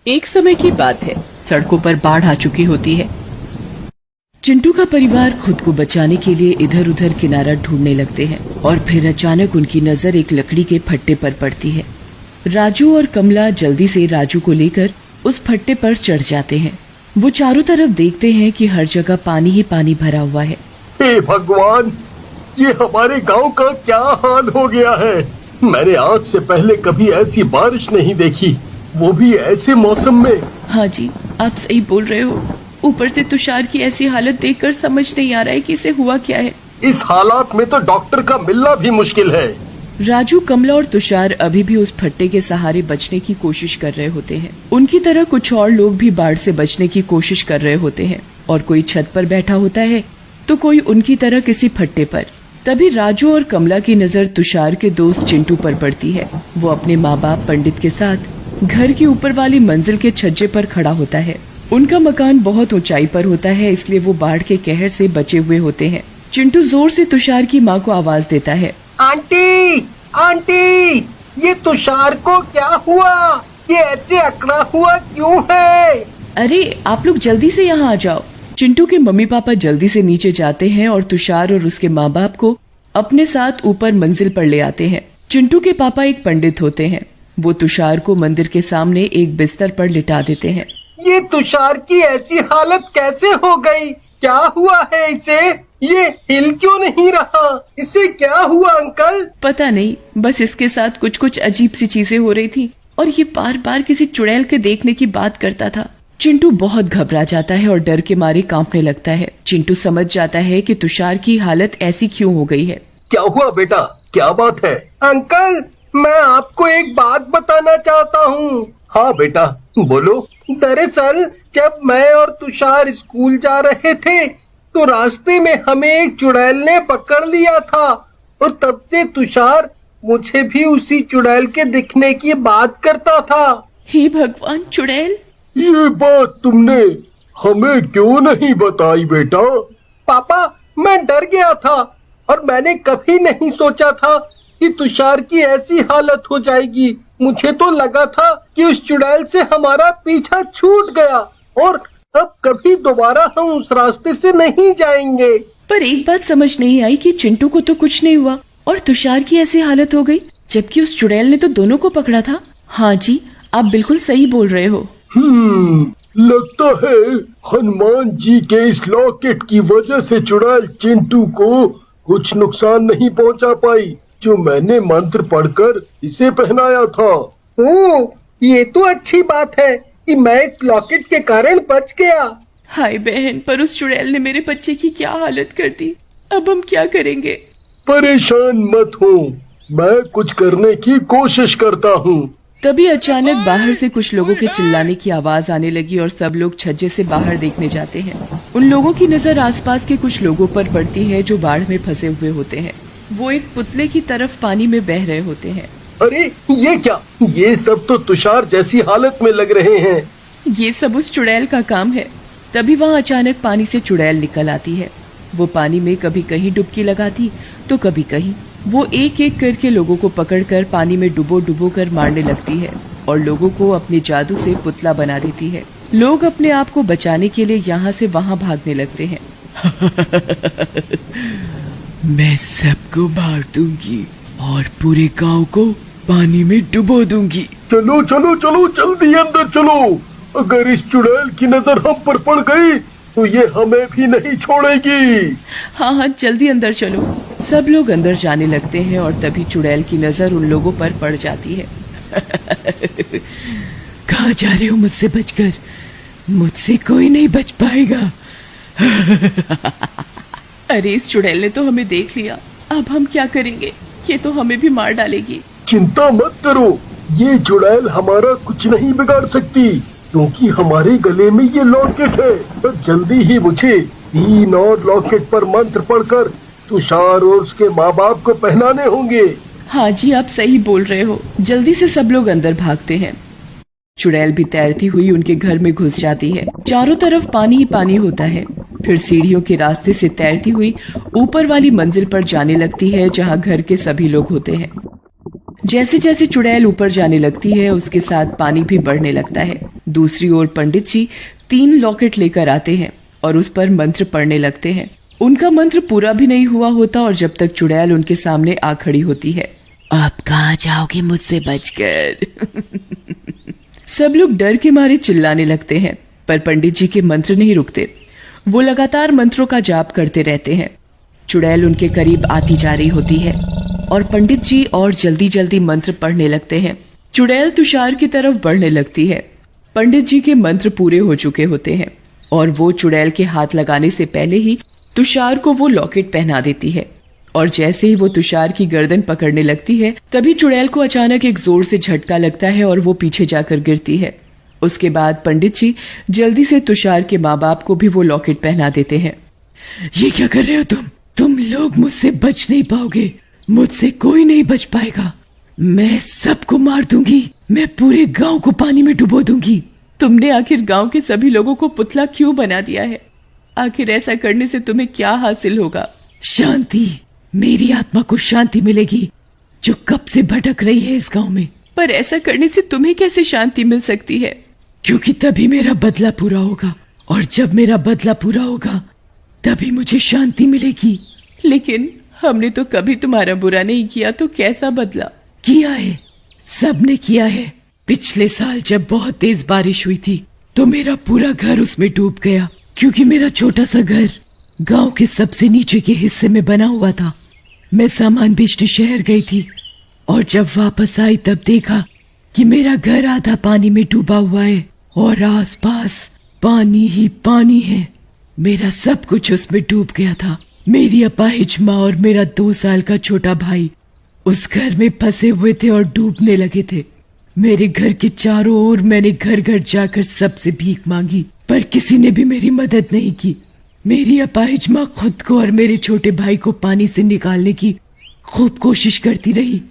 एक समय की बात है, सड़कों पर बाढ़ आ चुकी होती है। चिंटू का परिवार खुद को बचाने के लिए इधर उधर किनारा ढूंढने लगते हैं और फिर अचानक उनकी नजर एक लकड़ी के फट्टे पर पड़ती है। राजू और कमला जल्दी से राजू को लेकर उस फट्टे पर चढ़ जाते हैं। वो चारों तरफ देखते हैं कि हर जगह पानी ही पानी भरा हुआ है। हे भगवान, ये हमारे गांव का क्या हाल हो गया है। मैंने आज से पहले कभी ऐसी बारिश नहीं देखी, वो भी ऐसे मौसम में। हाँ जी, आप सही बोल रहे हो। ऊपर से तुषार की ऐसी हालत देखकर समझ नहीं आ रहा है कि इसे हुआ क्या है। इस हालात में तो डॉक्टर का मिलना भी मुश्किल है। राजू, कमला और तुषार अभी भी उस फट्टे के सहारे बचने की कोशिश कर रहे होते हैं। उनकी तरह कुछ और लोग भी बाढ़ से बचने की कोशिश कर रहे होते हैं और कोई छत पर बैठा होता है तो कोई उनकी तरह किसी फट्टे पर। तभी राजू और कमला की नजर तुषार के दोस्त चिंटू पर पड़ती है। वो अपने माँ बाप पंडित के साथ घर की ऊपर वाली मंजिल के छज्जे पर खड़ा होता है। उनका मकान बहुत ऊंचाई पर होता है, इसलिए वो बाढ़ के कहर से बचे हुए होते हैं। चिंटू जोर से तुषार की माँ को आवाज देता है, आंटी, आंटी, ये तुषार को क्या हुआ? ये ऐसे अकड़ा हुआ क्यों है? अरे आप लोग जल्दी से यहाँ आ जाओ। चिंटू के मम्मी पापा जल्दी से नीचे जाते हैं और तुषार और उसके माँ बाप को अपने साथ ऊपर मंजिल पर ले आते हैं। चिंटू के पापा एक पंडित होते हैं। वो तुषार को मंदिर के सामने एक बिस्तर पर लिटा देते हैं। ये तुषार की ऐसी हालत कैसे हो गई? क्या हुआ है इसे? ये हिल क्यों नहीं रहा? इसे क्या हुआ अंकल? पता नहीं, बस इसके साथ कुछ कुछ अजीब सी चीजें हो रही थी और ये बार बार किसी चुड़ैल के देखने की बात करता था। चिंटू बहुत घबरा जाता है और डर के मारे कांपने लगता है। चिंटू समझ जाता है कि तुषार की हालत ऐसी क्यों हो गई है। क्या हुआ बेटा, क्या बात है? अंकल, मैं आपको एक बात बताना चाहता हूँ। हाँ बेटा, बोलो। दरअसल जब मैं और तुषार स्कूल जा रहे थे तो रास्ते में हमें एक चुड़ैल ने पकड़ लिया था और तब से तुषार मुझे भी उसी चुड़ैल के दिखने की बात करता था। हे भगवान, चुड़ैल? ये बात तुमने हमें क्यों नहीं बताई बेटा? पापा, मैं डर गया था और मैंने कभी नहीं सोचा था कि तुषार की ऐसी हालत हो जाएगी। मुझे तो लगा था कि उस चुड़ैल से हमारा पीछा छूट गया और अब कभी दोबारा हम उस रास्ते से नहीं जाएंगे। पर एक बात समझ नहीं आई कि चिंटू को तो कुछ नहीं हुआ और तुषार की ऐसी हालत हो गई, जबकि उस चुड़ैल ने तो दोनों को पकड़ा था। हाँ जी, आप बिल्कुल सही बोल रहे हो। लगता है हनुमान जी के इस लॉकेट की वजह से चुड़ैल चिंटू को कुछ नुकसान नहीं पहुंचा पाई, जो मैंने मंत्र पढ़कर इसे पहनाया था। ओह, ये तो अच्छी बात है कि मैं इस लॉकेट के कारण बच गया। हाय बहन, पर उस चुड़ैल ने मेरे बच्चे की क्या हालत कर दी। अब हम क्या करेंगे? परेशान मत हो, मैं कुछ करने की कोशिश करता हूँ। तभी अचानक बाहर से कुछ लोगों के चिल्लाने की आवाज आने लगी और सब लोग छज्जे से बाहर देखने जाते हैं। उन लोगों की नजर आसपास के कुछ लोगों पर पड़ती है जो बाढ़ में फंसे हुए होते हैं। वो एक पुतले की तरफ पानी में बह रहे होते हैं। अरे ये क्या? ये सब तो तुषार जैसी हालत में लग रहे हैं। ये सब उस चुड़ैल का काम है। तभी वहाँ अचानक पानी से चुड़ैल निकल आती है। वो पानी में कभी कहीं डुबकी लगाती तो कभी कहीं। वो एक एक करके लोगों को पकड़कर पानी में डुबो डुबो कर मारने लगती है और लोगों को अपने जादू से पुतला बना देती है। लोग अपने आप को बचाने के लिए यहाँ से वहाँ भागने लगते हैं। मैं सबको मार दूंगी और पूरे गांव को पानी में डुबो दूंगी। चलो चलो चलो, जल्दी अंदर चलो। अगर इस चुड़ैल की नजर हम पर पड़ गई तो ये हमें भी नहीं छोड़ेगी। हाँ हाँ, जल्दी अंदर चलो। सब लोग अंदर जाने लगते हैं और तभी चुड़ैल की नजर उन लोगों पर पड़ जाती है। कहाँ जा रहे हो मुझसे बचकर? मुझसे कोई नहीं बच पाएगा। अरे इस चुड़ैल ने तो हमें देख लिया, अब हम क्या करेंगे? ये तो हमें भी मार डालेगी। चिंता मत करो, ये चुड़ैल हमारा कुछ नहीं बिगाड़ सकती क्योंकि हमारे गले में ये लॉकेट है। तो जल्दी ही मुझे 3 और लॉकेट पर मंत्र पढ़कर तुषार और उसके माँ बाप को पहनाने होंगे। हाँ जी, आप सही बोल रहे हो। जल्दी से सब लोग अंदर भागते हैं। चुड़ैल भी तैरती हुई उनके घर में घुस जाती है। चारों तरफ पानी ही पानी होता है। फिर सीढ़ियों के रास्ते से तैरती हुई ऊपर वाली मंजिल पर जाने लगती है जहाँ घर के सभी लोग होते हैं। जैसे जैसे चुड़ैल ऊपर जाने लगती है उसके साथ पानी भी बढ़ने लगता है। दूसरी ओर पंडित जी 3 लॉकेट लेकर आते हैं और उस पर मंत्र पढ़ने लगते हैं। उनका मंत्र पूरा भी नहीं हुआ होता और जब तक चुड़ैल उनके सामने आ खड़ी होती है। अब कहाँ जाओगे मुझसे बचकर? सब लोग डर के मारे चिल्लाने लगते हैं, पर पंडित जी के मंत्र नहीं रुकते। वो लगातार मंत्रों का जाप करते रहते हैं। चुड़ैल उनके करीब आती जा रही होती है और पंडित जी और जल्दी जल्दी मंत्र पढ़ने लगते हैं। चुड़ैल तुषार की तरफ बढ़ने लगती है। पंडित जी के मंत्र पूरे हो चुके होते हैं और वो चुड़ैल के हाथ लगाने से पहले ही तुषार को वो लॉकेट पहना देती है। और जैसे ही वो तुषार की गर्दन पकड़ने लगती है तभी चुड़ैल को अचानक एक जोर से झटका लगता है और वो पीछे जाकर गिरती है। उसके बाद पंडित जी जल्दी से तुषार के माँ बाप को भी वो लॉकेट पहना देते हैं। ये क्या कर रहे हो तुम लोग मुझसे बच नहीं पाओगे, मुझसे कोई नहीं बच पाएगा। मैं सबको मार दूंगी, मैं पूरे गांव को पानी में डुबो दूंगी। तुमने आखिर गांव के सभी लोगों को पुतला क्यों बना दिया है? आखिर ऐसा करने से तुम्हें क्या हासिल होगा? शांति, मेरी आत्मा को शांति मिलेगी जो कब से भटक रही है इस गांव में। पर ऐसा करने से तुम्हें कैसे शांति मिल सकती है? क्योंकि तभी मेरा बदला पूरा होगा और जब मेरा बदला पूरा होगा तभी मुझे शांति मिलेगी। लेकिन हमने तो कभी तुम्हारा बुरा नहीं किया, तो कैसा बदला? किया है, सबने किया है। पिछले साल जब बहुत तेज बारिश हुई थी तो मेरा पूरा घर उसमें डूब गया, क्योंकि मेरा छोटा सा घर गांव के सबसे नीचे के हिस्से में बना हुआ था। मैं सामान बेचने शहर गई थी और जब वापस आई तब देखा कि मेरा घर आधा पानी में डूबा हुआ है और आसपास पानी ही पानी है। मेरा सब कुछ उसमें डूब गया था। मेरी अपाहिज माँ और मेरा 2 साल का छोटा भाई उस घर में फंसे हुए थे और डूबने लगे थे। मेरे घर के चारों ओर मैंने घर घर जाकर सबसे भीख मांगी, पर किसी ने भी मेरी मदद नहीं की। मेरी अपाहिज माँ खुद को और मेरे छोटे भाई को पानी से निकालने की खूब कोशिश करती रही।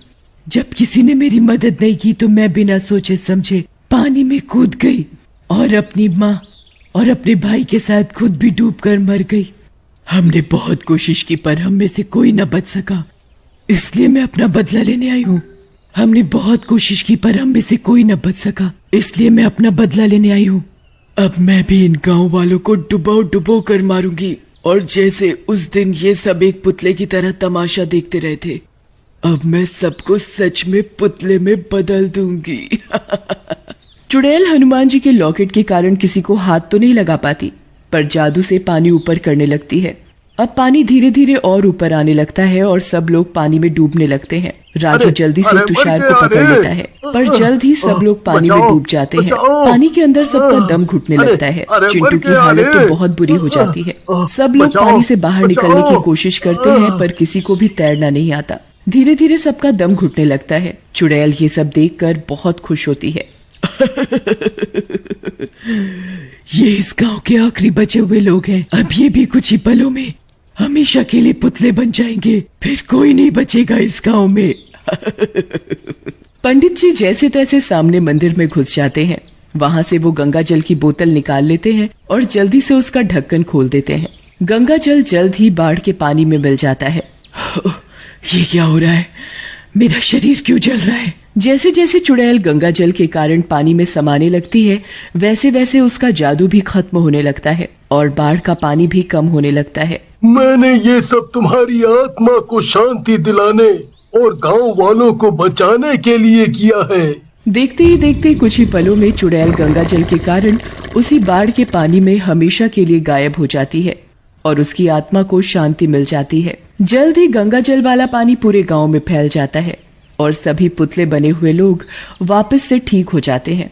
जब किसी ने मेरी मदद नहीं की तो मैं बिना सोचे समझे पानी में कूद गई और अपनी माँ और अपने भाई के साथ खुद भी डूबकर मर गई। हमने बहुत कोशिश की पर हम में से कोई न बच सका, इसलिए मैं अपना बदला लेने आई हूँ। हमने बहुत कोशिश की पर हम में से कोई न बच सका, इसलिए मैं अपना बदला लेने आई हूँ। अब मैं भी इन गांव वालों को डुबो कर मारूंगी, और जैसे उस दिन ये सब एक पुतले की तरह तमाशा देखते रहे थे, अब मैं सबको सच में पुतले में बदल दूंगी। चुड़ैल हनुमान जी के लॉकेट के कारण किसी को हाथ तो नहीं लगा पाती, पर जादू से पानी ऊपर करने लगती है। अब पानी धीरे धीरे और ऊपर आने लगता है और सब लोग पानी में डूबने लगते हैं। राजू जल्दी से तुषार को पकड़ लेता है, पर जल्द ही सब लोग पानी में डूब जाते हैं। पानी के अंदर सबका दम घुटने लगता है। चिंटू की हालत तो बहुत बुरी हो जाती है। सब लोग पानी से बाहर निकलने की कोशिश करते हैं, पर किसी को भी तैरना नहीं आता। धीरे धीरे सबका दम घुटने लगता है। चुड़ैल ये सब देखकर बहुत खुश होती है। ये इस गांव के आखिरी बचे हुए लोग हैं। अब ये भी कुछ ही पलों में हमेशा के लिए पुतले बन जाएंगे, फिर कोई नहीं बचेगा इस गांव में। पंडित जी जैसे तैसे सामने मंदिर में घुस जाते हैं। वहाँ से वो गंगा जल की बोतल निकाल लेते हैं और जल्दी से उसका ढक्कन खोल देते हैं। गंगा जल जल्द ही बाढ़ के पानी में मिल जाता है। ये क्या हो रहा है? मेरा शरीर क्यों जल रहा है? जैसे जैसे चुड़ैल गंगा जल के कारण पानी में समाने लगती है, वैसे वैसे उसका जादू भी खत्म होने लगता है और बाढ़ का पानी भी कम होने लगता है। मैंने ये सब तुम्हारी आत्मा को शांति दिलाने और गांव वालों को बचाने के लिए किया है। देखते ही देखते कुछ ही पलों में चुड़ैल गंगा जल के कारण उसी बाढ़ के पानी में हमेशा के लिए गायब हो जाती है और उसकी आत्मा को शांति मिल जाती है। जल्द ही गंगा जल वाला पानी पूरे गांव में फैल जाता है और सभी पुतले बने हुए लोग वापस से ठीक हो जाते हैं।